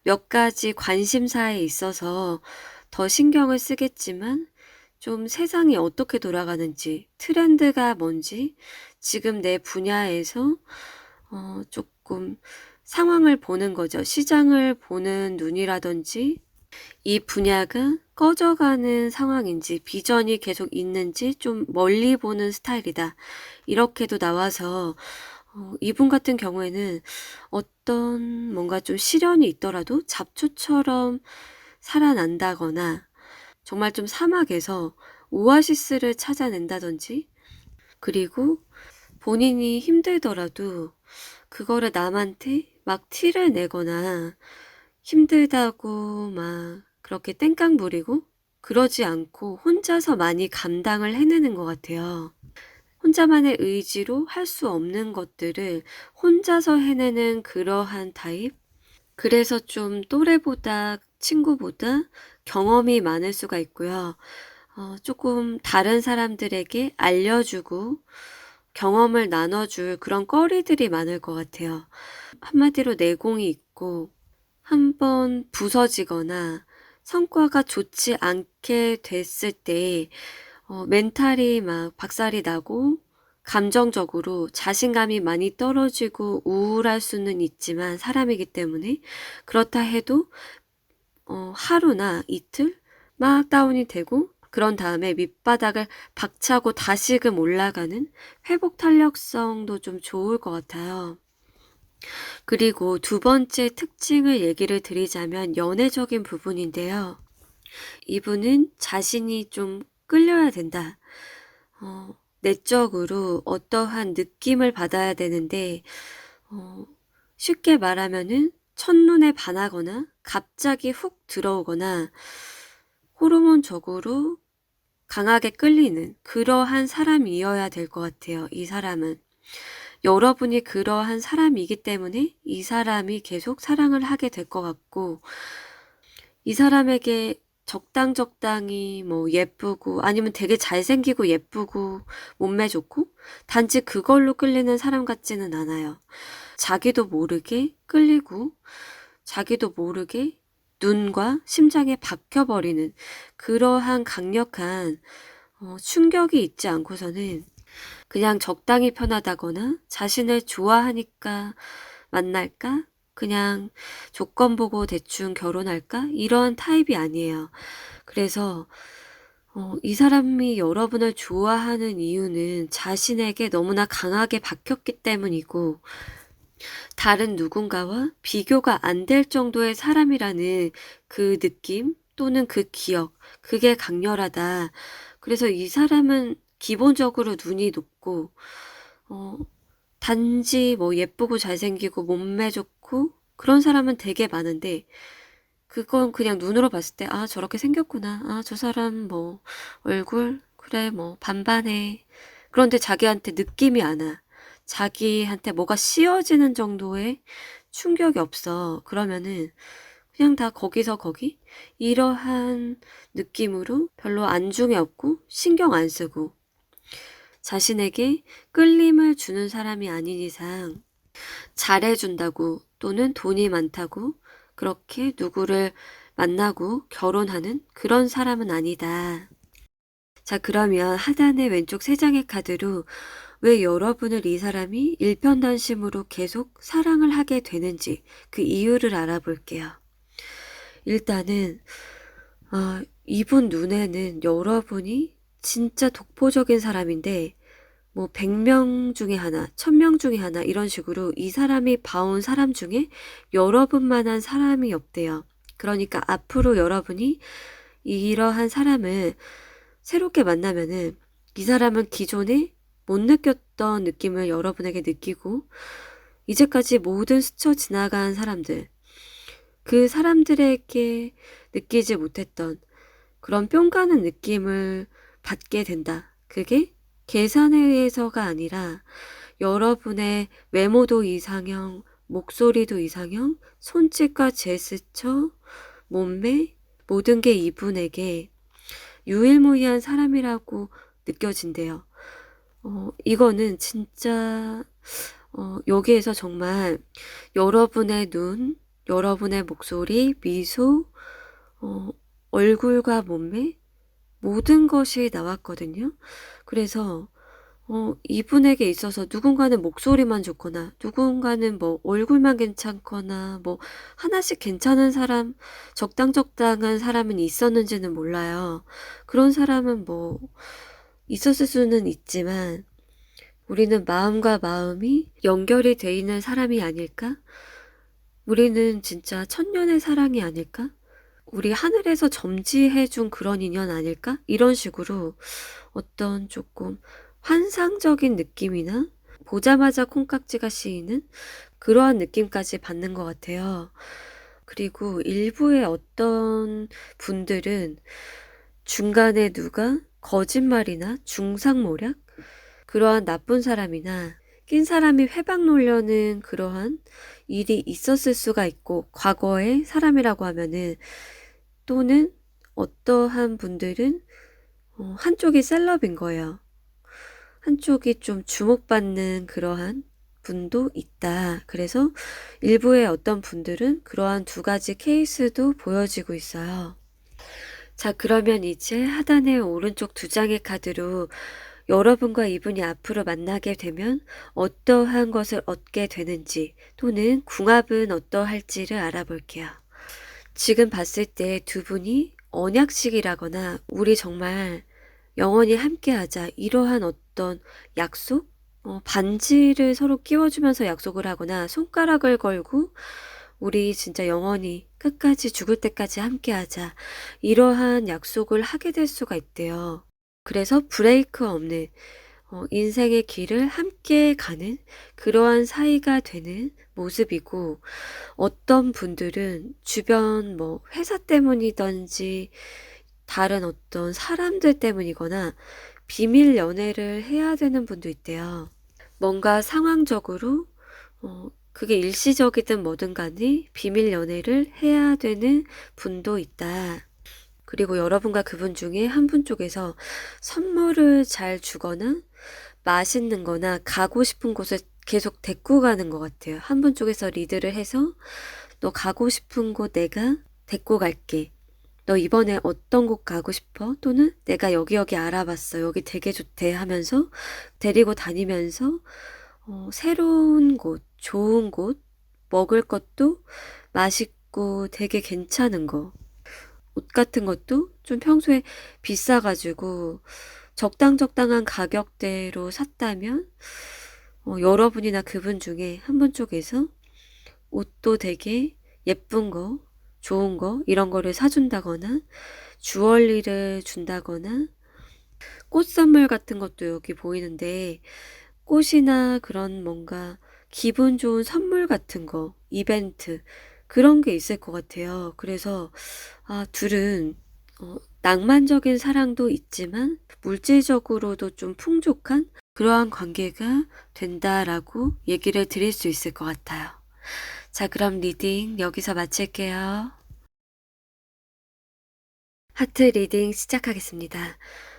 몇 가지 관심사에 있어서 더 신경을 쓰겠지만 좀 세상이 어떻게 돌아가는지, 트렌드가 뭔지, 지금 내 분야에서 조금 상황을 보는 거죠. 시장을 보는 눈이라든지 이 분야가 꺼져가는 상황인지 비전이 계속 있는지 좀 멀리 보는 스타일이다. 이렇게도 나와서 이분 같은 경우에는 어떤 뭔가 좀 시련이 있더라도 잡초처럼 살아난다거나 정말 좀 사막에서 오아시스를 찾아낸다든지, 그리고 본인이 힘들더라도 그거를 남한테 막 티를 내거나 힘들다고 막 그렇게 땡깡 부리고 그러지 않고 혼자서 많이 감당을 해내는 것 같아요. 혼자만의 의지로 할 수 없는 것들을 혼자서 해내는 그러한 타입? 그래서 좀 또래보다 친구보다 경험이 많을 수가 있고요. 조금 다른 사람들에게 알려주고 경험을 나눠줄 그런 거리들이 많을 것 같아요. 한마디로 내공이 있고 한번 부서지거나 성과가 좋지 않게 됐을 때 멘탈이 막 박살이 나고 감정적으로 자신감이 많이 떨어지고 우울할 수는 있지만 사람이기 때문에, 그렇다 해도 하루나 이틀 막 다운이 되고 그런 다음에 밑바닥을 박차고 다시금 올라가는 회복 탄력성도 좀 좋을 것 같아요. 그리고 두 번째 특징을 얘기를 드리자면 연애적인 부분인데요. 이분은 자신이 좀 끌려야 된다. 내적으로 어떠한 느낌을 받아야 되는데, 쉽게 말하면은 첫눈에 반하거나 갑자기 훅 들어오거나 호르몬적으로 강하게 끌리는 그러한 사람이어야 될 것 같아요. 이 사람은. 여러분이 그러한 사람이기 때문에 이 사람이 계속 사랑을 하게 될 것 같고, 이 사람에게 적당히 뭐 예쁘고 아니면 되게 잘생기고 예쁘고 몸매 좋고 단지 그걸로 끌리는 사람 같지는 않아요. 자기도 모르게 끌리고 자기도 모르게 눈과 심장에 박혀버리는 그러한 강력한 충격이 있지 않고서는 그냥 적당히 편하다거나 자신을 좋아하니까 만날까? 그냥 조건 보고 대충 결혼할까? 이런 타입이 아니에요. 그래서 이 사람이 여러분을 좋아하는 이유는 자신에게 너무나 강하게 박혔기 때문이고, 다른 누군가와 비교가 안 될 정도의 사람이라는 그 느낌 또는 그 기억, 그게 강렬하다. 그래서 이 사람은 기본적으로 눈이 높고, 단지 뭐 예쁘고 잘생기고 몸매 좋고 그런 사람은 되게 많은데, 그건 그냥 눈으로 봤을 때, 아, 저렇게 생겼구나. 아, 저 사람 뭐 얼굴 그래 뭐 반반해. 그런데 자기한테 느낌이 안 와. 자기한테 뭐가 씌워지는 정도의 충격이 없어. 그러면은 그냥 다 거기서 거기? 이러한 느낌으로 별로 안중에 없고 신경 안 쓰고 자신에게 끌림을 주는 사람이 아닌 이상 잘해준다고 또는 돈이 많다고 그렇게 누구를 만나고 결혼하는 그런 사람은 아니다. 자, 그러면 하단의 왼쪽 세 장의 카드로 왜 여러분을 이 사람이 일편단심으로 계속 사랑을 하게 되는지 그 이유를 알아볼게요. 일단은 이분 눈에는 여러분이 진짜 독보적인 사람인데 뭐 100명 중에 하나, 1000명 중에 하나 이런 식으로 이 사람이 봐온 사람 중에 여러분만한 사람이 없대요. 그러니까 앞으로 여러분이 이러한 사람을 새롭게 만나면은 이 사람은 기존에 못 느꼈던 느낌을 여러분에게 느끼고, 이제까지 모든 스쳐 지나간 사람들, 그 사람들에게 느끼지 못했던 그런 뿅 가는 느낌을 받게 된다. 그게 계산에 의해서가 아니라 여러분의 외모도 이상형, 목소리도 이상형, 손짓과 제스처, 몸매, 모든 게 이분에게 유일무이한 사람이라고 느껴진대요. 이거는 진짜 여기에서 정말 여러분의 눈, 여러분의 목소리, 미소, 얼굴과 몸매 모든 것이 나왔거든요. 그래서 이분에게 있어서 누군가는 목소리만 좋거나 누군가는 뭐 얼굴만 괜찮거나 뭐 하나씩 괜찮은 사람, 적당한 사람은 있었는지는 몰라요. 그런 사람은 뭐 있었을 수는 있지만 우리는 마음과 마음이 연결이 돼 있는 사람이 아닐까? 우리는 진짜 천년의 사랑이 아닐까? 우리 하늘에서 점지해준 그런 인연 아닐까? 이런 식으로 어떤 조금 환상적인 느낌이나 보자마자 콩깍지가 씌이는 그러한 느낌까지 받는 것 같아요. 그리고 일부의 어떤 분들은 중간에 누가 거짓말이나 중상모략? 그러한 나쁜 사람이나 낀 사람이 회방 놓으려는 그러한 일이 있었을 수가 있고, 과거의 사람이라고 하면은, 또는 어떠한 분들은 한쪽이 셀럽인 거예요. 한쪽이 좀 주목받는 그러한 분도 있다. 그래서 일부의 어떤 분들은 그러한 두 가지 케이스도 보여지고 있어요. 자, 그러면 이제 하단의 오른쪽 두 장의 카드로 여러분과 이분이 앞으로 만나게 되면 어떠한 것을 얻게 되는지 또는 궁합은 어떠할지를 알아볼게요. 지금 봤을 때 두 분이 언약식이라거나 우리 정말 영원히 함께하자 이러한 어떤 약속? 반지를 서로 끼워주면서 약속을 하거나 손가락을 걸고 우리 진짜 영원히 끝까지 죽을 때까지 함께하자 이러한 약속을 하게 될 수가 있대요. 그래서 브레이크 없는 인생의 길을 함께 가는 그러한 사이가 되는 모습이고, 어떤 분들은 주변 뭐 회사 때문이든지 다른 어떤 사람들 때문이거나 비밀 연애를 해야 되는 분도 있대요. 뭔가 상황적으로 그게 일시적이든 뭐든 간에 비밀 연애를 해야 되는 분도 있다. 그리고 여러분과 그분 중에 한 분 쪽에서 선물을 잘 주거나 맛있는 거나 가고 싶은 곳을 계속 데리고 가는 것 같아요. 한 분 쪽에서 리드를 해서 너 가고 싶은 곳 내가 데리고 갈게. 너 이번에 어떤 곳 가고 싶어? 또는 내가 여기 알아봤어. 여기 되게 좋대 하면서 데리고 다니면서 새로운 곳, 좋은 곳, 먹을 것도 맛있고 되게 괜찮은 거. 옷 같은 것도 좀 평소에 비싸가지고 적당한 가격대로 샀다면 여러분이나 그분 중에 한 분 쪽에서 옷도 되게 예쁜 거, 좋은 거 이런 거를 사준다거나 주얼리를 준다거나 꽃 선물 같은 것도 여기 보이는데 꽃이나 그런 뭔가 기분 좋은 선물 같은 거, 이벤트 그런 게 있을 것 같아요. 그래서 둘은 낭만적인 사랑도 있지만 물질적으로도 좀 풍족한 그러한 관계가 된다라고 얘기를 드릴 수 있을 것 같아요. 자, 그럼 리딩 여기서 마칠게요. 하트 리딩 시작하겠습니다.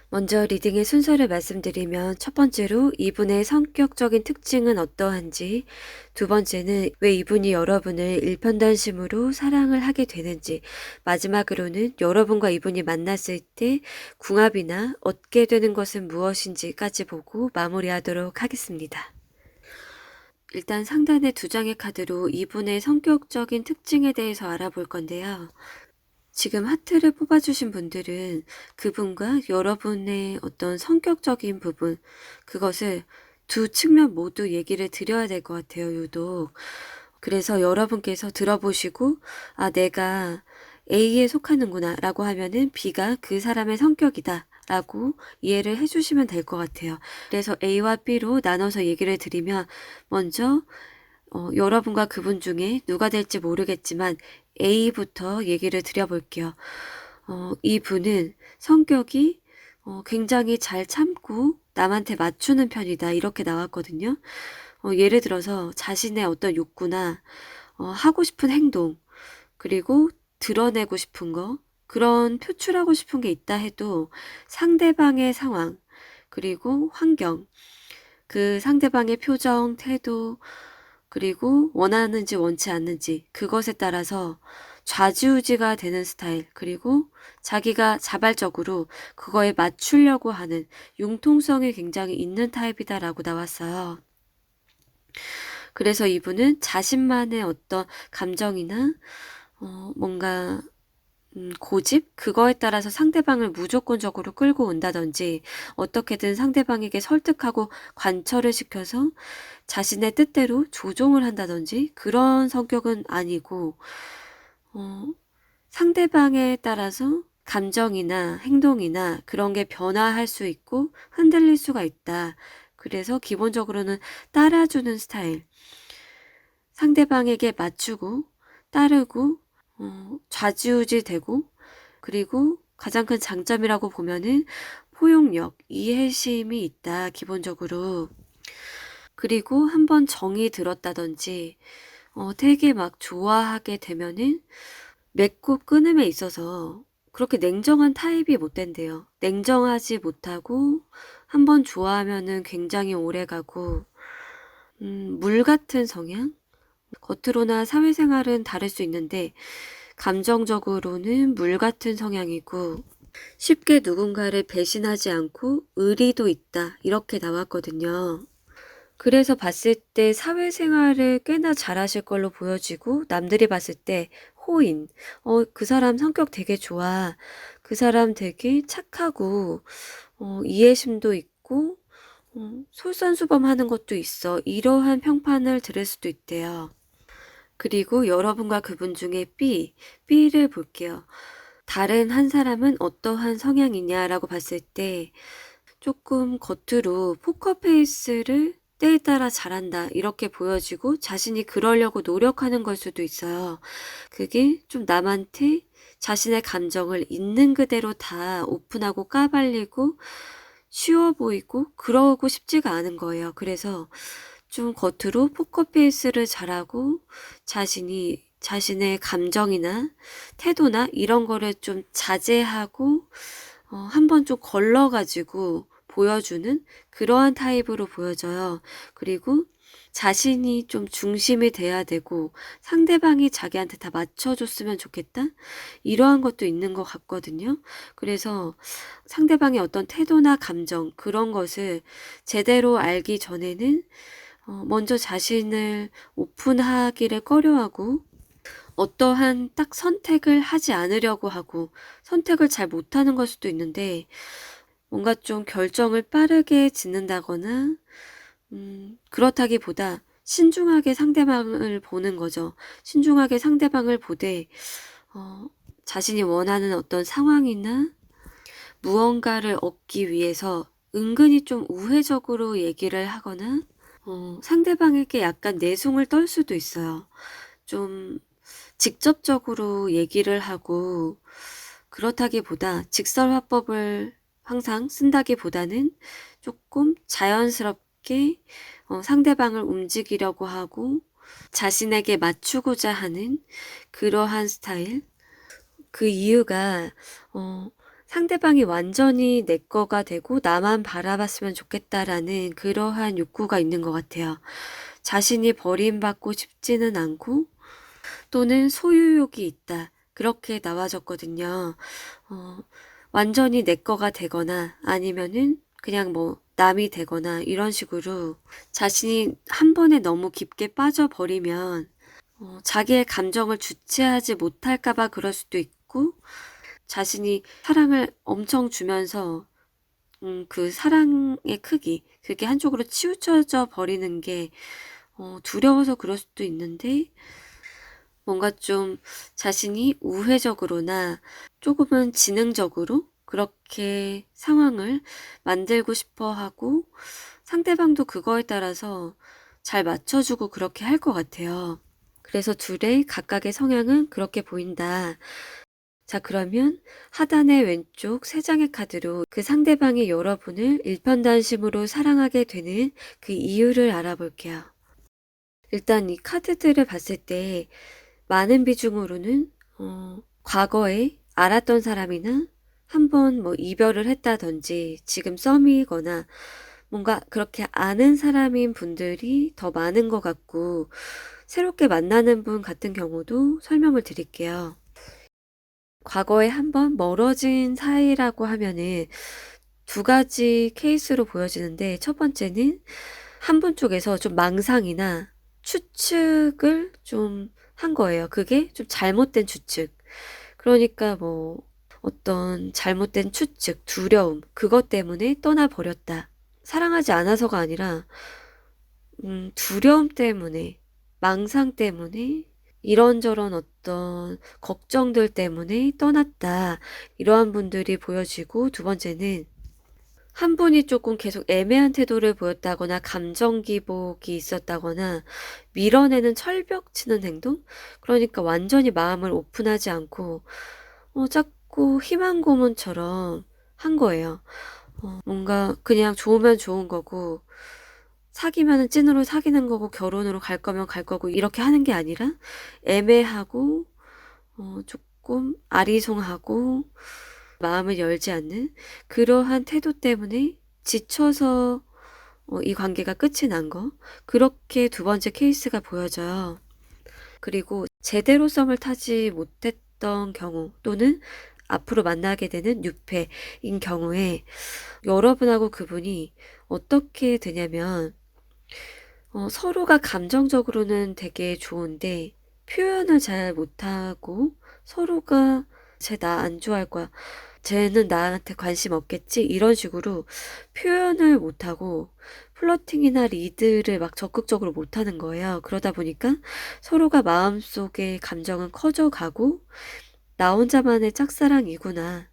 먼저 리딩의 순서를 말씀드리면 첫 번째로 이분의 성격적인 특징은 어떠한지, 두 번째는 왜 이분이 여러분을 일편단심으로 사랑을 하게 되는지, 마지막으로는 여러분과 이분이 만났을 때 궁합이나 얻게 되는 것은 무엇인지까지 보고 마무리하도록 하겠습니다. 일단 상단의 두 장의 카드로 이분의 성격적인 특징에 대해서 알아볼 건데요. 지금 하트를 뽑아주신 분들은 그분과 여러분의 어떤 성격적인 부분, 그것을 두 측면 모두 얘기를 드려야 될 것 같아요, 유독. 그래서 여러분께서 들어보시고, 내가 A에 속하는구나 라고 하면은 B가 그 사람의 성격이다 라고 이해를 해주시면 될 것 같아요. 그래서 A와 B로 나눠서 얘기를 드리면, 먼저 여러분과 그분 중에 누가 될지 모르겠지만 A부터 얘기를 드려볼게요. 이분은 성격이 굉장히 잘 참고 남한테 맞추는 편이다 이렇게 나왔거든요. 예를 들어서 자신의 어떤 욕구나 하고 싶은 행동 그리고 드러내고 싶은 거 그런 표출하고 싶은 게 있다 해도 상대방의 상황 그리고 환경 그 상대방의 표정, 태도, 그리고 원하는지 원치 않는지 그것에 따라서 좌지우지가 되는 스타일, 그리고 자기가 자발적으로 그거에 맞추려고 하는 융통성이 굉장히 있는 타입이다라고 나왔어요. 그래서 이분은 자신만의 어떤 감정이나 뭔가 고집? 그거에 따라서 상대방을 무조건적으로 끌고 온다든지 어떻게든 상대방에게 설득하고 관철을 시켜서 자신의 뜻대로 조종을 한다든지 그런 성격은 아니고 상대방에 따라서 감정이나 행동이나 그런 게 변화할 수 있고 흔들릴 수가 있다. 그래서 기본적으로는 따라주는 스타일. 상대방에게 맞추고 따르고 좌지우지 되고 그리고 가장 큰 장점이라고 보면은 포용력, 이해심이 있다, 기본적으로. 그리고 한번 정이 들었다든지 되게 막 좋아하게 되면은 맺고 끊음에 있어서 그렇게 냉정한 타입이 못 된대요. 냉정하지 못하고 한번 좋아하면은 굉장히 오래가고 물 같은 성향? 겉으로나 사회생활은 다를 수 있는데 감정적으로는 물 같은 성향이고 쉽게 누군가를 배신하지 않고 의리도 있다, 이렇게 나왔거든요. 그래서 봤을 때 사회생활을 꽤나 잘하실 걸로 보여지고 남들이 봤을 때 호인, 그 사람 성격 되게 좋아, 그 사람 되게 착하고 이해심도 있고 솔선수범하는 것도 있어, 이러한 평판을 들을 수도 있대요. 그리고 여러분과 그분 중에 B를 볼게요. 다른 한 사람은 어떠한 성향이냐라고 봤을 때 조금 겉으로 포커페이스를 때에 따라 잘한다, 이렇게 보여지고 자신이 그러려고 노력하는 걸 수도 있어요. 그게 좀 남한테 자신의 감정을 있는 그대로 다 오픈하고 까발리고 쉬워 보이고 그러고 싶지가 않은 거예요. 그래서 좀 겉으로 포커페이스를 잘하고 자신의 감정이나 태도나 이런 거를 좀 자제하고 한번 좀 걸러가지고 보여주는 그러한 타입으로 보여져요. 그리고 자신이 좀 중심이 돼야 되고 상대방이 자기한테 다 맞춰줬으면 좋겠다, 이러한 것도 있는 것 같거든요. 그래서 상대방의 어떤 태도나 감정, 그런 것을 제대로 알기 전에는 먼저 자신을 오픈하기를 꺼려하고 어떠한 딱 선택을 하지 않으려고 하고 선택을 잘 못하는 걸 수도 있는데 뭔가 좀 결정을 빠르게 짓는다거나 그렇다기보다 신중하게 상대방을 보는 거죠. 신중하게 상대방을 보되 자신이 원하는 어떤 상황이나 무언가를 얻기 위해서 은근히 좀 우회적으로 얘기를 하거나 상대방에게 약간 내숭을 떨 수도 있어요. 좀 직접적으로 얘기를 하고 그렇다기보다 직설화법을 항상 쓴다기보다는 조금 자연스럽게 상대방을 움직이려고 하고 자신에게 맞추고자 하는 그러한 스타일. 그 이유가 상대방이 완전히 내 거가 되고 나만 바라봤으면 좋겠다라는 그러한 욕구가 있는 것 같아요. 자신이 버림받고 싶지는 않고 또는 소유욕이 있다, 그렇게 나와졌거든요. 완전히 내 거가 되거나 아니면은 그냥 뭐 남이 되거나 이런 식으로 자신이 한 번에 너무 깊게 빠져버리면 자기의 감정을 주체하지 못할까봐 그럴 수도 있고 자신이 사랑을 엄청 주면서 그 사랑의 크기, 그게 한쪽으로 치우쳐져 버리는 게 두려워서 그럴 수도 있는데 뭔가 좀 자신이 우회적으로나 조금은 지능적으로 그렇게 상황을 만들고 싶어 하고 상대방도 그거에 따라서 잘 맞춰주고 그렇게 할 것 같아요. 그래서 둘의 각각의 성향은 그렇게 보인다. 자, 그러면 하단의 왼쪽 세 장의 카드로 그 상대방이 여러분을 일편단심으로 사랑하게 되는 그 이유를 알아볼게요. 일단 이 카드들을 봤을 때 많은 비중으로는 과거에 알았던 사람이나 한번 뭐 이별을 했다든지 지금 썸이거나 뭔가 그렇게 아는 사람인 분들이 더 많은 것 같고, 새롭게 만나는 분 같은 경우도 설명을 드릴게요. 과거에 한번 멀어진 사이라고 하면은 두 가지 케이스로 보여지는데, 첫 번째는 한 분 쪽에서 좀 망상이나 추측을 좀 한 거예요. 그게 좀 잘못된 추측. 그러니까 뭐 어떤 잘못된 추측, 두려움, 그것 때문에 떠나버렸다. 사랑하지 않아서가 아니라 두려움 때문에, 망상 때문에, 이런저런 어떤 걱정들 때문에 떠났다. 이러한 분들이 보여지고, 두 번째는 한 분이 조금 계속 애매한 태도를 보였다거나 감정 기복이 있었다거나 밀어내는 철벽 치는 행동? 그러니까 완전히 마음을 오픈하지 않고 자꾸 희망 고문처럼 한 거예요. 뭔가 그냥 좋으면 좋은 거고 사귀면은 찐으로 사귀는 거고 결혼으로 갈 거면 갈 거고 이렇게 하는 게 아니라 애매하고 조금 아리송하고 마음을 열지 않는 그러한 태도 때문에 지쳐서 이 관계가 끝이 난 거. 그렇게 두 번째 케이스가 보여져요. 그리고 제대로 썸을 타지 못했던 경우 또는 앞으로 만나게 되는 뉴페인 경우에 여러분하고 그분이 어떻게 되냐면 서로가 감정적으로는 되게 좋은데 표현을 잘 못하고 서로가 쟤 나 안 좋아할 거야. 쟤는 나한테 관심 없겠지? 이런 식으로 표현을 못하고 플러팅이나 리드를 막 적극적으로 못하는 거예요. 그러다 보니까 서로가 마음속에 감정은 커져가고 나 혼자만의 짝사랑이구나.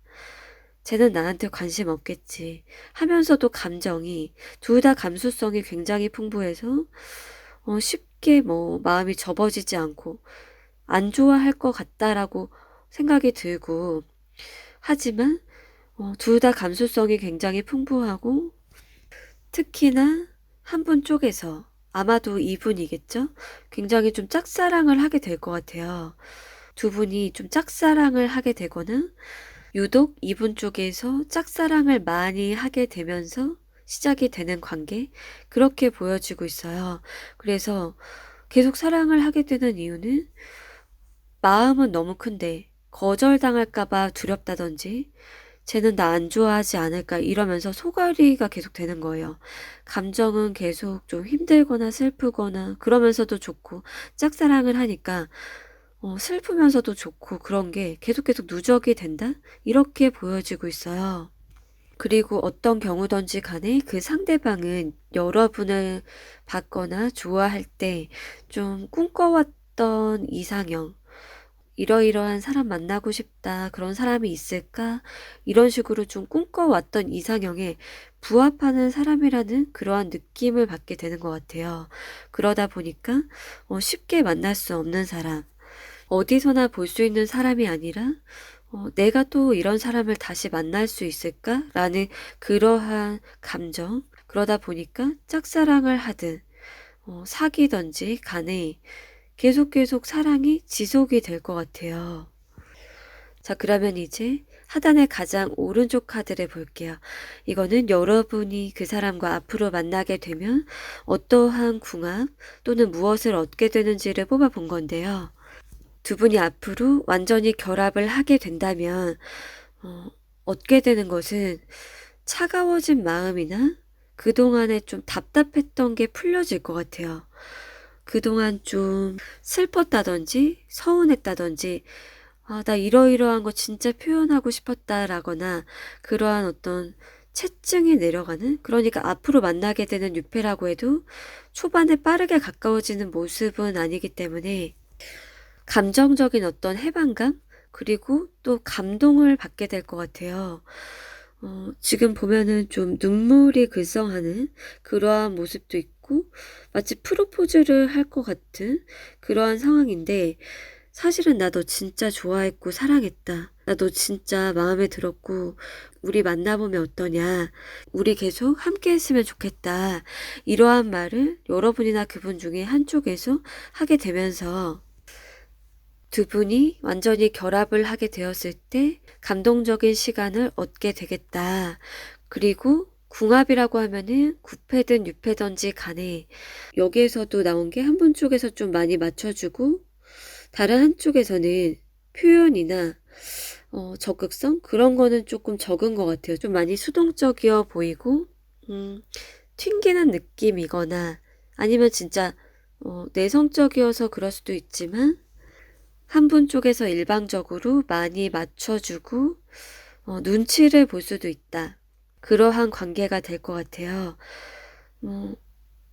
쟤는 나한테 관심 없겠지. 하면서도 감정이 둘 다 감수성이 굉장히 풍부해서 쉽게 뭐 마음이 접어지지 않고 안 좋아할 것 같다라고 생각이 들고 하지만 둘 다 감수성이 굉장히 풍부하고 특히나 한 분 쪽에서 아마도 이분이겠죠? 굉장히 좀 짝사랑을 하게 될 것 같아요. 두 분이 좀 짝사랑을 하게 되거나 유독 이분 쪽에서 짝사랑을 많이 하게 되면서 시작이 되는 관계 그렇게 보여지고 있어요. 그래서 계속 사랑을 하게 되는 이유는 마음은 너무 큰데 거절당할까봐 두렵다든지 쟤는 나 안 좋아하지 않을까 이러면서 소갈이가 계속 되는 거예요. 감정은 계속 좀 힘들거나 슬프거나 그러면서도 좋고 짝사랑을 하니까 슬프면서도 좋고 그런 게 계속 누적이 된다? 이렇게 보여지고 있어요. 그리고 어떤 경우든지 간에 그 상대방은 여러분을 받거나 좋아할 때 좀 꿈꿔왔던 이상형, 이러이러한 사람 만나고 싶다. 그런 사람이 있을까? 이런 식으로 좀 꿈꿔왔던 이상형에 부합하는 사람이라는 그러한 느낌을 받게 되는 것 같아요. 그러다 보니까 쉽게 만날 수 없는 사람, 어디서나 볼 수 있는 사람이 아니라 내가 또 이런 사람을 다시 만날 수 있을까? 라는 그러한 감정. 그러다 보니까 짝사랑을 하든 사귀든지 간에 계속 사랑이 지속이 될 것 같아요. 자, 그러면 이제 하단의 가장 오른쪽 카드를 볼게요. 이거는 여러분이 그 사람과 앞으로 만나게 되면 어떠한 궁합 또는 무엇을 얻게 되는지를 뽑아본 건데요. 두 분이 앞으로 완전히 결합을 하게 된다면 얻게 되는 것은 차가워진 마음이나 그동안에 좀 답답했던 게 풀려질 것 같아요. 그동안 좀 슬펐다든지 서운했다든지 나 이러이러한 거 진짜 표현하고 싶었다라거나 그러한 어떤 채증이 내려가는 그러니까 앞으로 만나게 되는 유패라고 해도 초반에 빠르게 가까워지는 모습은 아니기 때문에 감정적인 어떤 해방감 그리고 또 감동을 받게 될 것 같아요. 지금 보면은 좀 눈물이 글썽하는 그러한 모습도 있고 마치 프로포즈를 할 것 같은 그러한 상황인데 사실은 나 너 진짜 좋아했고 사랑했다. 나 너 진짜 마음에 들었고 우리 만나보면 어떠냐. 우리 계속 함께 했으면 좋겠다. 이러한 말을 여러분이나 그분 중에 한쪽에서 하게 되면서 두 분이 완전히 결합을 하게 되었을 때 감동적인 시간을 얻게 되겠다. 그리고 궁합이라고 하면은 구패든 육패든지 간에 여기에서도 나온 게 한 분 쪽에서 좀 많이 맞춰주고 다른 한쪽에서는 표현이나 적극성? 그런 거는 조금 적은 것 같아요. 좀 많이 수동적이어 보이고 튕기는 느낌이거나 아니면 진짜 내성적이어서 그럴 수도 있지만 한 분 쪽에서 일방적으로 많이 맞춰주고 눈치를 볼 수도 있다. 그러한 관계가 될 것 같아요.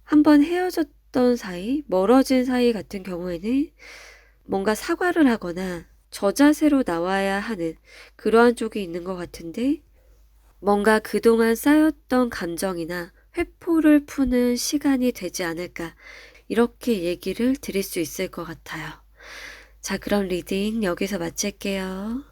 한번 헤어졌던 사이, 멀어진 사이 같은 경우에는 뭔가 사과를 하거나 저자세로 나와야 하는 그러한 쪽이 있는 것 같은데 뭔가 그동안 쌓였던 감정이나 회포를 푸는 시간이 되지 않을까 이렇게 얘기를 드릴 수 있을 것 같아요. 자, 그럼 리딩 여기서 마칠게요.